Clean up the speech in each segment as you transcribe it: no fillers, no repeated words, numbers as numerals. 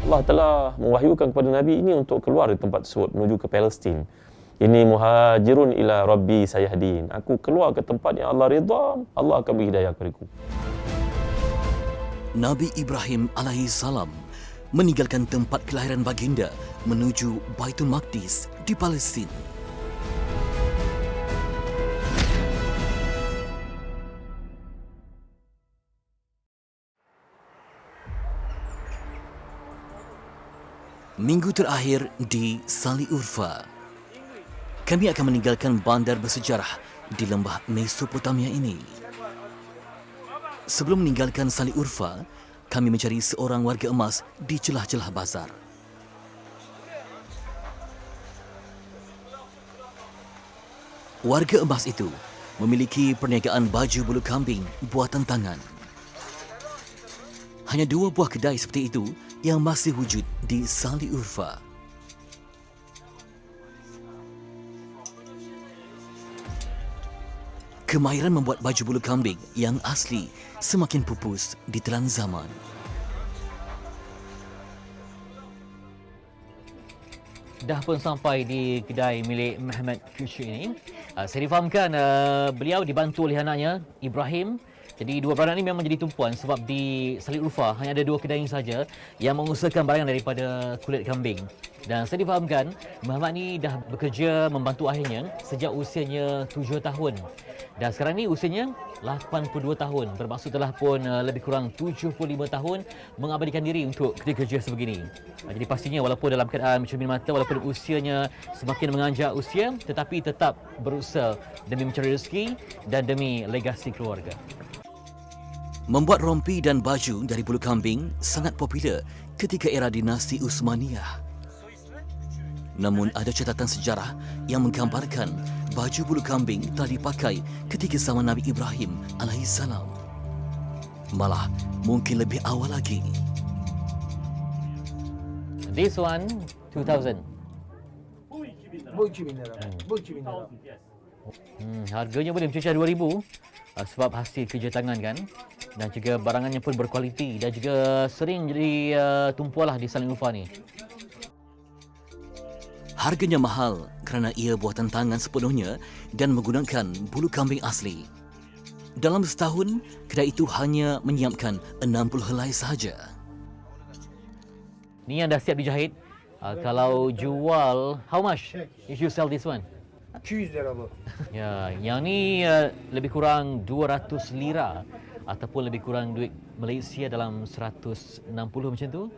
Allah telah mewahyukan kepada Nabi ini untuk keluar dari tempat tersebut menuju ke Palestin. Ini muhajirun ila Rabbi sayahdin. Aku keluar ke tempat yang Allah redha, Allah akan beri hidayah kepadaku. Nabi Ibrahim alaihissalam meninggalkan tempat kelahiran baginda menuju Baitul Maqdis di Palestin. Minggu terakhir di Sali Urfa. Kami akan meninggalkan bandar bersejarah di lembah Mesopotamia ini. Sebelum meninggalkan Sali Urfa, kami mencari seorang warga emas di celah-celah bazar. Warga emas itu memiliki perniagaan baju bulu kambing buatan tangan. Hanya 2 buah kedai seperti itu yang masih wujud di Sali Urfa. Kemahiran membuat baju bulu kambing yang asli semakin pupus di telan zaman. Dah pun sampai di kedai milik Muhammad Future ini. Saya difahamkan beliau dibantu oleh anaknya Ibrahim. Jadi dua beranak ini memang jadi tumpuan sebab di Sali Urfa hanya ada 2 kedai saja yang mengusahakan barang daripada kulit kambing. Dan saya difahamkan Muhammad ni dah bekerja membantu ayahnya sejak usianya 7 tahun. Dan sekarang ni usianya 82 tahun. Bermaksud telah pun lebih kurang 75 tahun mengabadikan diri untuk kerja-kerja sebegini. Jadi pastinya walaupun dalam keadaan mencermin mata, walaupun usianya semakin menganjak usia, tetapi tetap berusaha demi mencari rezeki dan demi legasi keluarga. Membuat rompi dan baju dari bulu kambing sangat popular ketika era dinasti Utsmaniyah. Namun ada catatan sejarah yang menggambarkan baju bulu kambing telah dipakai ketika zaman Nabi Ibrahim alaihissalam. Malah mungkin lebih awal lagi. This one 2000. Harganya boleh mencecah 2000 sebab hasil kerja tangan kan, dan juga barangannya pun berkualiti dan juga sering jadi tumpuanlah di Sali Urfa ni. Harganya mahal kerana ia buatan tangan sepenuhnya dan menggunakan bulu kambing asli. Dalam setahun, kedai itu hanya menyiapkan 60 helai sahaja. Ni yang dah siap dijahit. Kalau jual, how much if you sell this one? $200 bro. Ya, yang ni lebih kurang 200 lira ataupun lebih kurang duit Malaysia dalam 160 macam tu.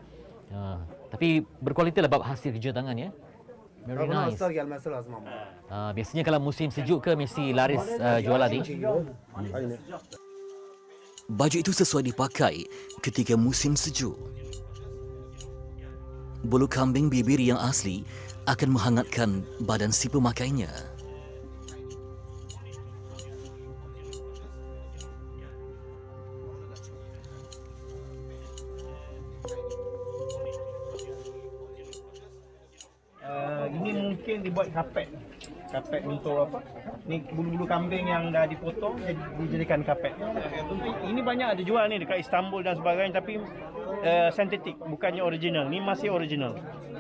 Tapi berkualiti lah bab hasil kerja tangan ya. Very nice. Biasanya kalau musim sejuk ke mesti laris jualan ni. Baju itu sesuai dipakai ketika musim sejuk. Bulu kambing bibir yang asli akan menghangatkan badan si pemakainya. Ini mungkin dibuat kapet untuk apa? Ni bulu-bulu kambing yang dah dipotong dijadikan kapet. Ini banyak ada jual ni dekat Istanbul dan sebagainya, tapi sintetik, bukannya original. Ni masih original.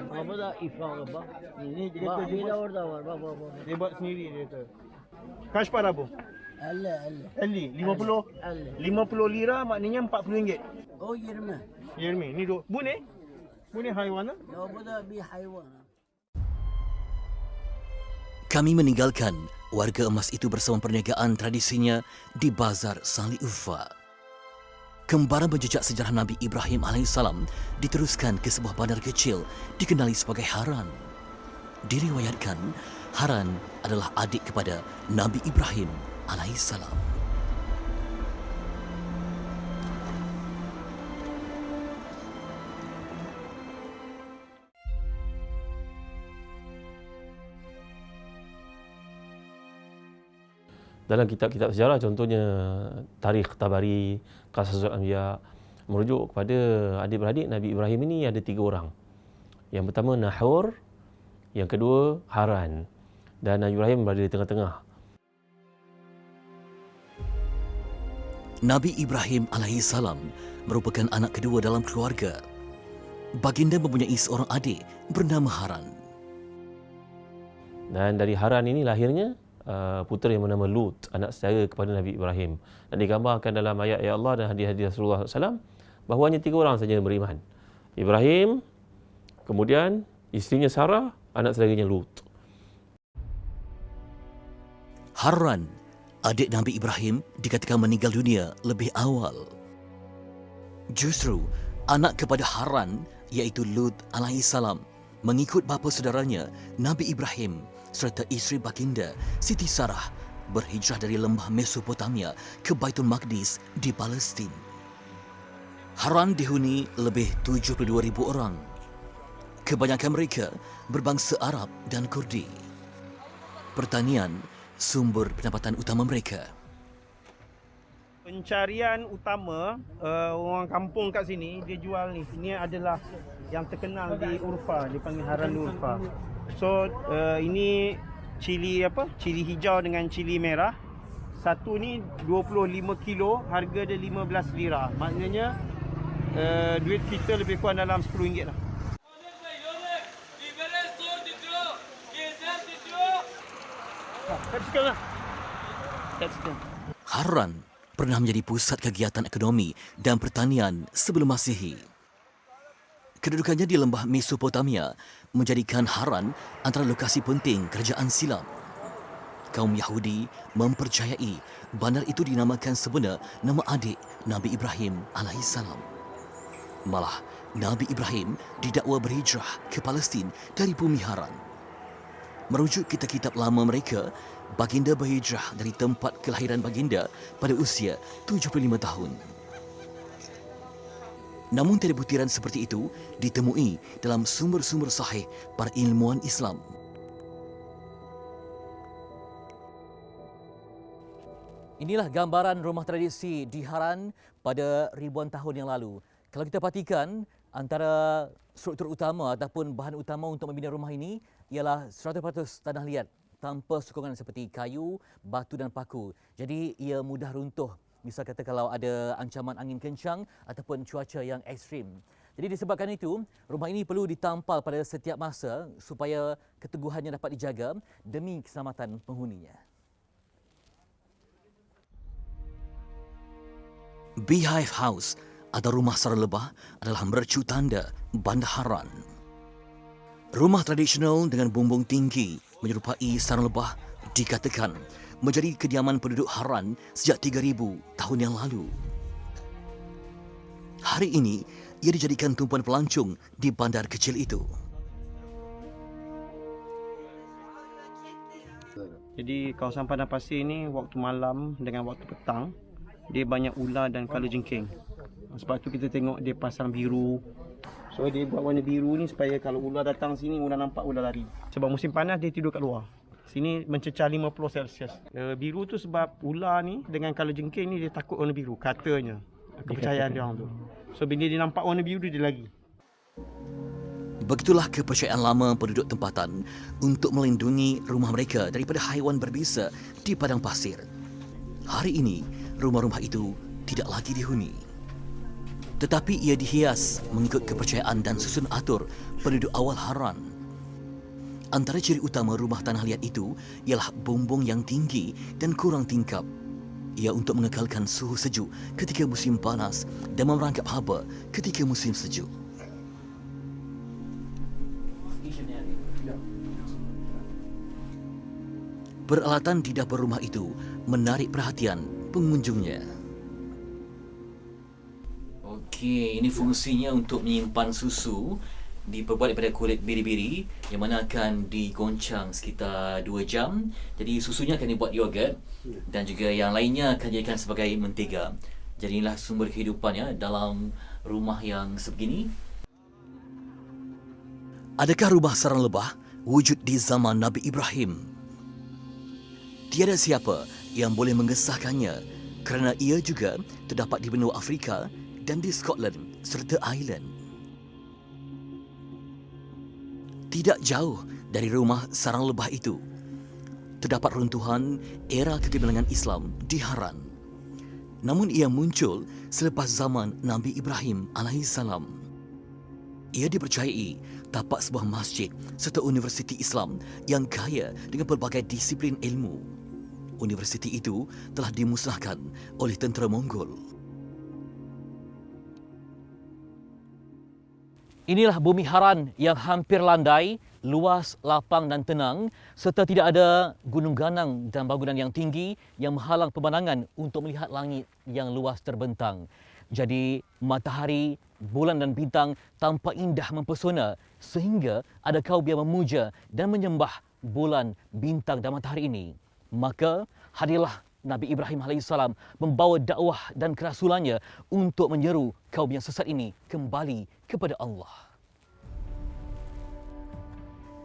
Apa dah ifrah apa? Ini dia Bak, tu ini orada var. Bak. dia buat sendiri dia tu. Kaç para bu? 50. 50 lira maknanya RM40. O 20. 20. Ni bu ne? Bu ne hayvanı? Ya bu da bir hayvan. Kami meninggalkan warga emas itu bersama perniagaan tradisinya di Bazar Sali Urfa. Kembara menjejak sejarah Nabi Ibrahim alaihissalam diteruskan ke sebuah bandar kecil dikenali sebagai Haran. Diriwayatkan, Haran adalah adik kepada Nabi Ibrahim alaihissalam. Dalam kitab-kitab sejarah, contohnya Tarikh Tabari, Qasasul Anbiya, merujuk kepada adik-beradik Nabi Ibrahim ini ada 3 orang. Yang pertama Nahor, yang kedua Haran, dan Nabi Ibrahim berada di tengah-tengah. Nabi Ibrahim alaihissalam merupakan anak kedua dalam keluarga. Baginda mempunyai seorang adik bernama Haran. Dan dari Haran ini lahirnya putera yang bernama Lut, anak saudara kepada Nabi Ibrahim. Dan digambarkan dalam ayat-ayat Allah dan hadis-hadis Rasulullah SAW bahawa hanya 3 orang saja yang beriman. Ibrahim, kemudian isterinya Sarah, anak saudaranya Lut. Haran, adik Nabi Ibrahim, dikatakan meninggal dunia lebih awal. Justru anak kepada Haran, iaitu Lut alaihissalam, mengikut bapa saudaranya Nabi Ibrahim serta isteri baginda Siti Sarah berhijrah dari lembah Mesopotamia ke Baitul Maqdis di Palestin. Haran dihuni lebih 72,000 orang. Kebanyakan mereka berbangsa Arab dan Kurdi. Pertanian sumber pendapatan utama mereka. Pencarian utama orang kampung kat sini dia jual ni. Ini adalah yang terkenal di Urfa, dipanggil Haran Urfa. So ini cili cili hijau dengan cili merah. Satu ni 25 kilo, harga dia 15 lira. Maknanya duit kita lebih kurang dalam RM10 lah. Haran pernah menjadi pusat kegiatan ekonomi dan pertanian sebelum Masihi. Kedudukannya di lembah Mesopotamia menjadikan Haran antara lokasi penting kerajaan silam. Kaum Yahudi mempercayai bandar itu dinamakan sebenar nama adik Nabi Ibrahim alaihissalam. Malah, Nabi Ibrahim didakwa berhijrah ke Palestin dari bumi Haran. Merujuk kitab-kitab lama mereka, baginda berhijrah dari tempat kelahiran baginda pada usia 75 tahun. Namun tiada butiran seperti itu ditemui dalam sumber-sumber sahih para ilmuwan Islam. Inilah gambaran rumah tradisi di Haran pada ribuan tahun yang lalu. Kalau kita perhatikan, antara struktur utama ataupun bahan utama untuk membina rumah ini ialah 100% tanah liat tanpa sokongan seperti kayu, batu dan paku. Jadi ia mudah runtuh. Misal kata kalau ada ancaman angin kencang ataupun cuaca yang ekstrim. Jadi disebabkan itu, rumah ini perlu ditampal pada setiap masa supaya keteguhannya dapat dijaga demi keselamatan penghuninya. Beehive House atau rumah sarang lebah adalah mercu tanda Bandar Haran. Rumah tradisional dengan bumbung tinggi menyerupai sarang lebah dikatakan menjadi kediaman penduduk Haran sejak 3,000 tahun yang lalu. Hari ini, ia dijadikan tumpuan pelancong di bandar kecil itu. Jadi kawasan padang pasir ni waktu malam dengan waktu petang dia banyak ular dan kalajengking. Sebab tu kita tengok dia pasang biru. So dia buat warna biru ni supaya kalau ular datang sini, ular nampak, ular lari. Sebab musim panas dia tidur kat luar. Sini mencecah 50 Celsius. Biru tu sebab ular ni dengan kalajengking ni dia takut warna biru, katanya. Kepercayaan dia orang tu. So bila dia nampak warna biru dia lari. Begitulah kepercayaan lama penduduk tempatan untuk melindungi rumah mereka daripada haiwan berbisa di padang pasir. Hari ini, rumah-rumah itu tidak lagi dihuni. Tetapi ia dihias mengikut kepercayaan dan susun atur penduduk awal Haran. Antara ciri utama rumah tanah liat itu ialah bumbung yang tinggi dan kurang tingkap. Ia untuk mengekalkan suhu sejuk ketika musim panas dan memerangkap haba ketika musim sejuk. Peralatan di dapur rumah itu menarik perhatian pengunjungnya. Okey, ini fungsinya untuk menyimpan susu. Diperbuat daripada kulit biri-biri yang mana akan digoncang sekitar 2 jam. Jadi susunya akan dibuat yogurt dan juga yang lainnya akan dijadikan sebagai mentega. Jadi inilah sumber kehidupannya dalam rumah yang sebegini. Adakah rumah sarang lebah wujud di zaman Nabi Ibrahim? Tiada siapa yang boleh mengesahkannya kerana ia juga terdapat di benua Afrika dan di Scotland serta Ireland. Tidak jauh dari rumah sarang lebah itu, terdapat runtuhan era kegemilangan Islam di Haran. Namun ia muncul selepas zaman Nabi Ibrahim alaihissalam. Ia dipercayai tapak sebuah masjid serta universiti Islam yang kaya dengan pelbagai disiplin ilmu. Universiti itu telah dimusnahkan oleh tentera Mongol. Inilah bumi Haran yang hampir landai, luas, lapang dan tenang serta tidak ada gunung ganang dan bangunan yang tinggi yang menghalang pemandangan untuk melihat langit yang luas terbentang. Jadi matahari, bulan dan bintang tampak indah mempesona sehingga ada kaum yang memuja dan menyembah bulan, bintang dan matahari ini. Maka hadirlah Nabi Ibrahim AS membawa dakwah dan kerasulannya untuk menyeru kaum yang sesat ini kembali kepada Allah.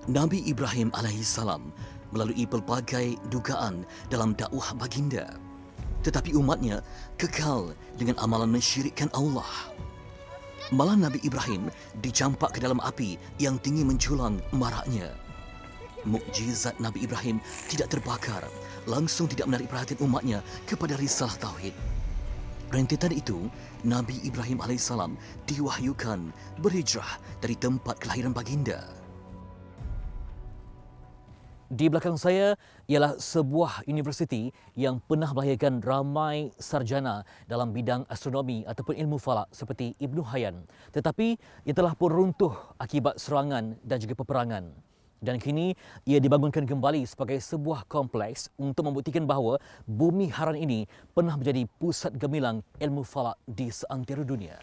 Nabi Ibrahim AS melalui pelbagai dugaan dalam dakwah baginda. Tetapi umatnya kekal dengan amalan mensyirikkan Allah. Malah Nabi Ibrahim dicampak ke dalam api yang tinggi menjulang maraknya. Mukjizat Nabi Ibrahim tidak terbakar, langsung tidak menarik perhatian umatnya kepada risalah tauhid. Rentetan itu, Nabi Ibrahim AS diwahyukan berhijrah dari tempat kelahiran baginda. Di belakang saya ialah sebuah universiti yang pernah melahirkan ramai sarjana dalam bidang astronomi ataupun ilmu falak seperti Ibnu Hayyan. Tetapi ia telah pun runtuh akibat serangan dan juga peperangan. Dan kini ia dibangunkan kembali sebagai sebuah kompleks untuk membuktikan bahawa bumi Haran ini pernah menjadi pusat gemilang ilmu falak di seantero dunia.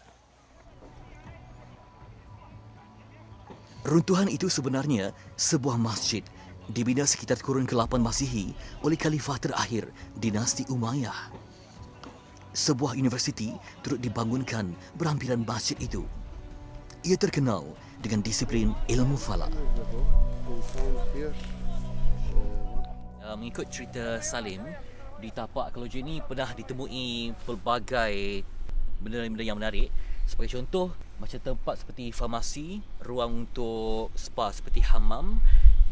Runtuhan itu sebenarnya sebuah masjid dibina sekitar kurun ke-8 Masihi oleh khalifah terakhir dinasti Umayyah. Sebuah universiti turut dibangunkan berhampiran masjid itu. Ia terkenal dengan disiplin ilmu falak. Mengikut cerita Salim, di tapak Keloja ini pernah ditemui pelbagai benda-benda yang menarik. Sebagai contoh, macam tempat seperti farmasi, ruang untuk spa seperti hammam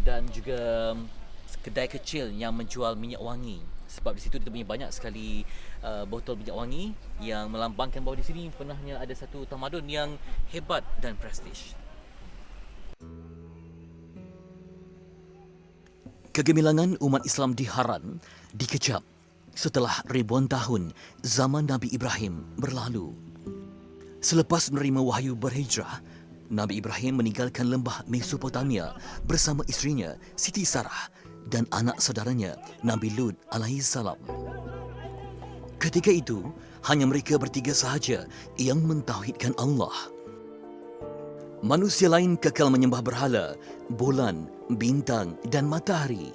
dan juga kedai kecil yang menjual minyak wangi. Sebab di situ ditemui banyak sekali botol minyak wangi yang melambangkan bahawa di sini pernahnya ada satu tamadun yang hebat dan prestij. Kegemilangan umat Islam di Haran dikecap setelah ribuan tahun zaman Nabi Ibrahim berlalu. Selepas menerima wahyu berhijrah, Nabi Ibrahim meninggalkan lembah Mesopotamia bersama isterinya Siti Sarah dan anak saudaranya Nabi Lut alaihissalam. Ketika itu, hanya mereka bertiga sahaja yang mentauhidkan Allah. Manusia lain kekal menyembah berhala, bulan, bintang dan matahari.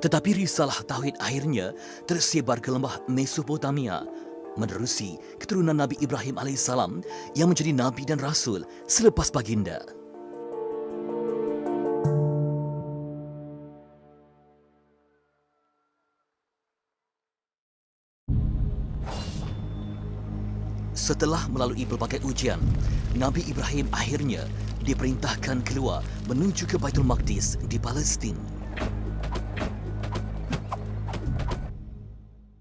Tetapi risalah tauhid akhirnya tersebar ke lembah Mesopotamia menerusi keturunan Nabi Ibrahim AS yang menjadi Nabi dan Rasul selepas baginda. Setelah melalui pelbagai ujian, Nabi Ibrahim akhirnya diperintahkan keluar menuju ke Baitul Maqdis di Palestin.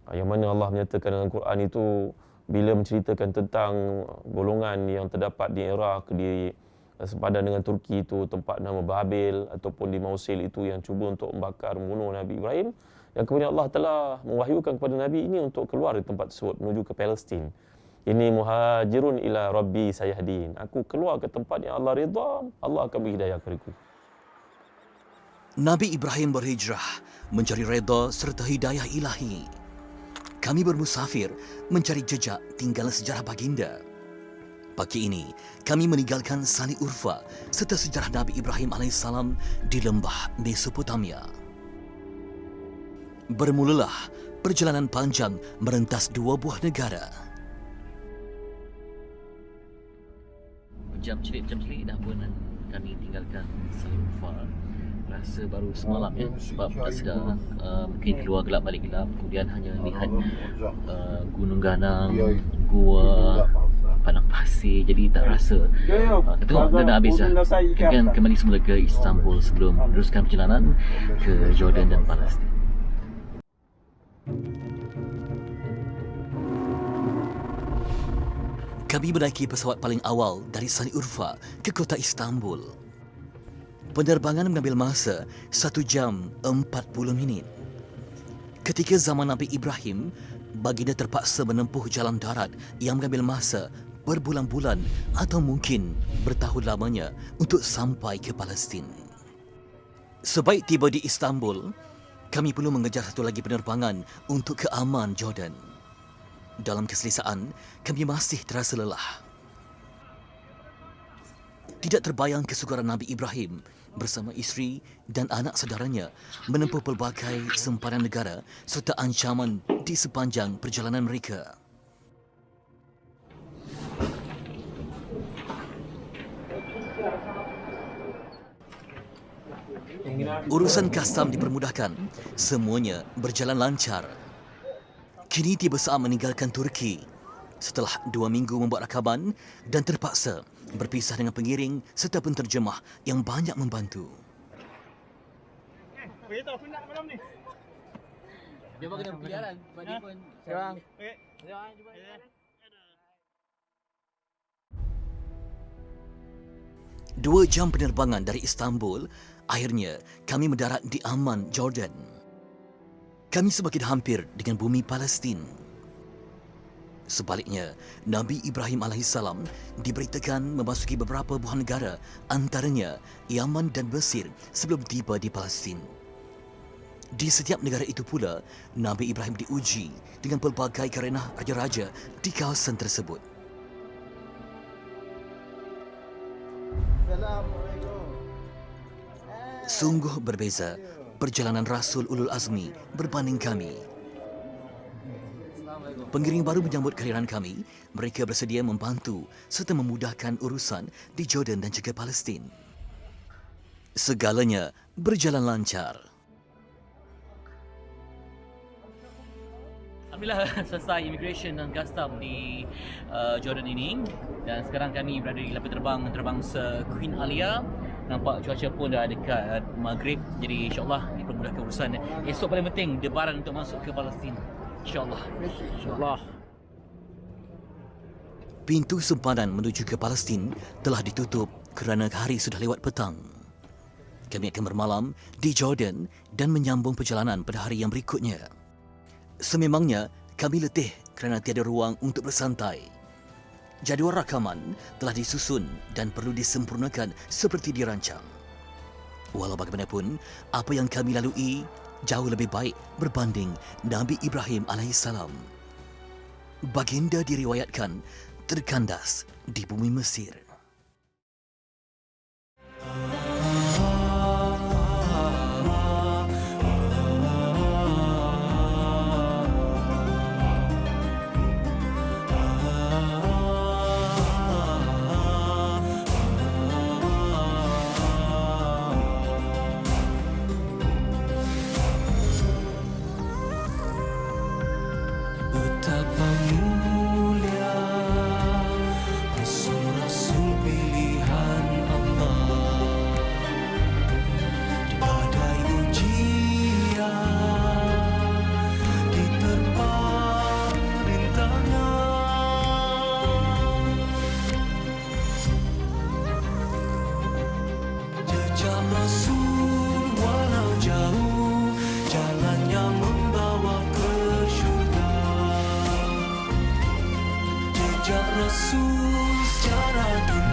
Yang mana Allah menyatakan dalam Quran itu bila menceritakan tentang golongan yang terdapat di Iraq, di sepadan dengan Turki itu, tempat nama Babil ataupun di Mosul itu yang cuba untuk membakar, membunuh Nabi Ibrahim, yang kemudian Allah telah mewahyukan kepada Nabi ini untuk keluar dari tempat tersebut menuju ke Palestin. Ini muhajirun ila Rabbi sayahdin. Aku keluar ke tempat yang Allah redha, Allah akan beri hidayah kepadaku. Nabi Ibrahim berhijrah mencari redha serta hidayah ilahi. Kami bermusafir mencari jejak tinggalan sejarah baginda. Pagi ini, kami meninggalkan Sani Urfa serta sejarah Nabi Ibrahim AS di lembah Mesopotamia. Bermulalah perjalanan panjang merentas dua buah negara. Jam celik dah pun kami tinggalkan Sani Urfa. Rasa baru semalam ya, sebab tak sedar mungkin keluar gelap balik gelap, kemudian hanya lihat gunung ganang, gua, padang pasir, jadi tak rasa. Tengok dah nak habis dah. Akan kembali semula ke Istanbul sebelum meneruskan perjalanan ke Jordan dan Palestin. Kami menaiki pesawat paling awal dari Sani Urfa ke kota Istanbul. Penerbangan mengambil masa 1 jam 40 minit. Ketika zaman Nabi Ibrahim, baginda terpaksa menempuh jalan darat yang mengambil masa berbulan-bulan atau mungkin bertahun lamanya untuk sampai ke Palestin. Sebaik tiba di Istanbul, kami perlu mengejar satu lagi penerbangan untuk ke Amman, Jordan. Dalam keselesaan, kami masih terasa lelah. Tidak terbayang kesukaran Nabi Ibrahim bersama isteri dan anak saudaranya menempuh pelbagai sempadan negara serta ancaman di sepanjang perjalanan mereka. Urusan kastam dipermudahkan, semuanya berjalan lancar. Kini tiba saat meninggalkan Turki. Setelah 2 minggu membuat rakaman dan terpaksa berpisah dengan pengiring serta penterjemah yang banyak membantu. Beritahu aku nak malam ni. Dia bagi nama pilihan sebab dia pun Sekarang. Okey. Dua jam penerbangan dari Istanbul, akhirnya kami mendarat di Amman, Jordan. Kami semakin hampir dengan bumi Palestin. Sebaliknya, Nabi Ibrahim AS diberitakan memasuki beberapa buah negara, antaranya Yaman dan Mesir sebelum tiba di Palestin. Di setiap negara itu pula, Nabi Ibrahim diuji dengan pelbagai karenah raja-raja di kawasan tersebut. Sungguh berbeza perjalanan Rasul Ulul Azmi berbanding kami. Pengiring baru menyambut kehadiran kami. Mereka bersedia membantu serta memudahkan urusan di Jordan dan juga Palestin. Segalanya berjalan lancar. Alhamdulillah selesai immigration dan custom di Jordan ini dan sekarang kami berada di lapangan terbang antarabangsa Queen Alia. Nampak cuaca pun dah dekat maghrib, jadi insyaAllah dipermudahkan urusan. Esok paling penting debaran untuk masuk ke Palestin, insyaAllah. InsyaAllah. Pintu sempadan menuju ke Palestin telah ditutup kerana hari sudah lewat petang. Kami akan bermalam di Jordan dan menyambung perjalanan pada hari yang berikutnya. Sememangnya kami letih kerana tiada ruang untuk bersantai. Jadual rakaman telah disusun dan perlu disempurnakan seperti dirancang. Walau bagaimanapun, apa yang kami lalui jauh lebih baik berbanding Nabi Ibrahim AS. Baginda diriwayatkan terkandas di bumi Mesir. Betapa mulia Rasul-Rasul pilihan Allah di badai ujian diterpa rintangan. Jejak Rasul walau jauh jalannya membawa ke syurga. Jejak Rasul secara dunia